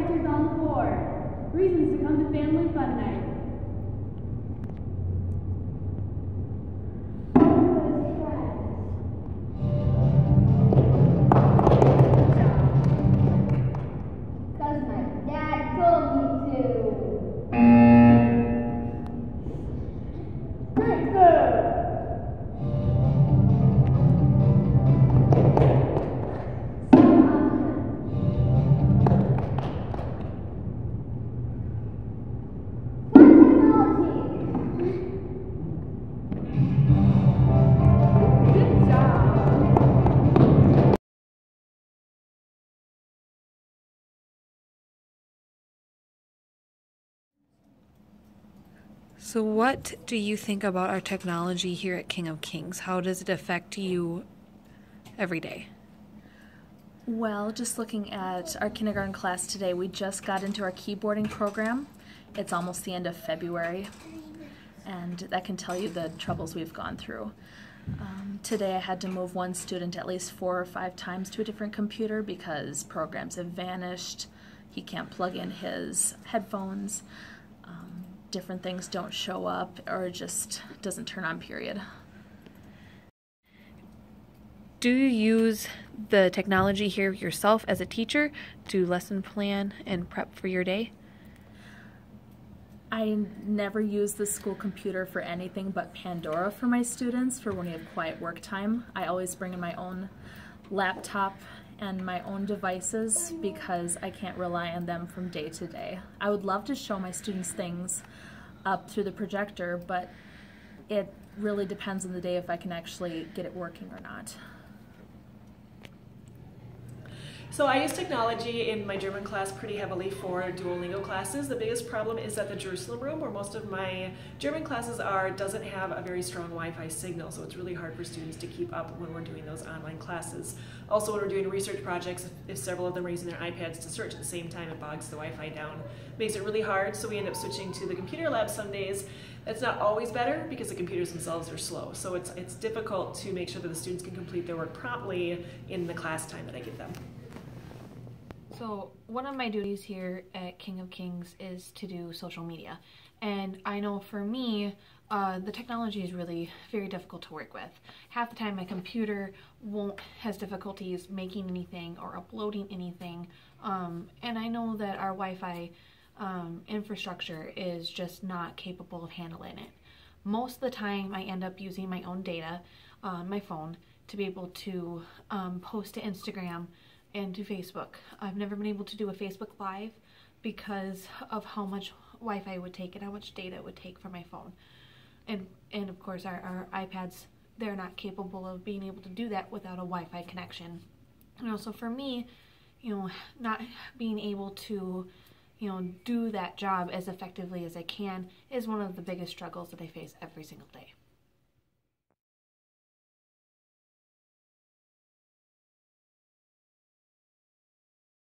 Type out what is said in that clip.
answers on the board. Reasons to come to family fun night. Because my dad told me to. Great food! So what do you think about our technology here at King of Kings? How does it affect you every day? Well, just looking at our kindergarten class today, we just got into our keyboarding program. It's almost the end of February, and that can tell you the troubles we've gone through. Today I had to move one student at least 4 or 5 times to a different computer because programs have vanished. He can't plug in his headphones. Different things don't show up or it just doesn't turn on, period. Do you use the technology here yourself as a teacher to lesson plan and prep for your day? I never use the school computer for anything but Pandora for my students for when we have quiet work time. I always bring in my own laptop and my own devices because I can't rely on them from day to day. I would love to show my students things up through the projector, but it really depends on the day if I can actually get it working or not. So I use technology in my German class pretty heavily for Duolingo classes. The biggest problem is that the Jerusalem room, where most of my German classes are, doesn't have a very strong Wi-Fi signal, so it's really hard for students to keep up when we're doing those online classes. Also, when we're doing research projects, if several of them are using their iPads to search at the same time, it bogs the Wi-Fi down. Makes it really hard, so we end up switching to the computer lab some days. That's not always better because the computers themselves are slow, so it's difficult to make sure that the students can complete their work promptly in the class time that I give them. So one of my duties here at King of Kings is to do social media. And I know for me, the technology is really very difficult to work with. Half the time my computer has difficulties making anything or uploading anything. And I know that our Wi-Fi infrastructure is just not capable of handling it. Most of the time I end up using my own data on my phone to be able to post to Instagram and to Facebook. I've never been able to do a Facebook Live because of how much Wi-Fi it would take and how much data it would take from my phone. And of course our iPads, they're not capable of being able to do that without a Wi-Fi connection. And also for me, not being able to, do that job as effectively as I can is one of the biggest struggles that I face every single day.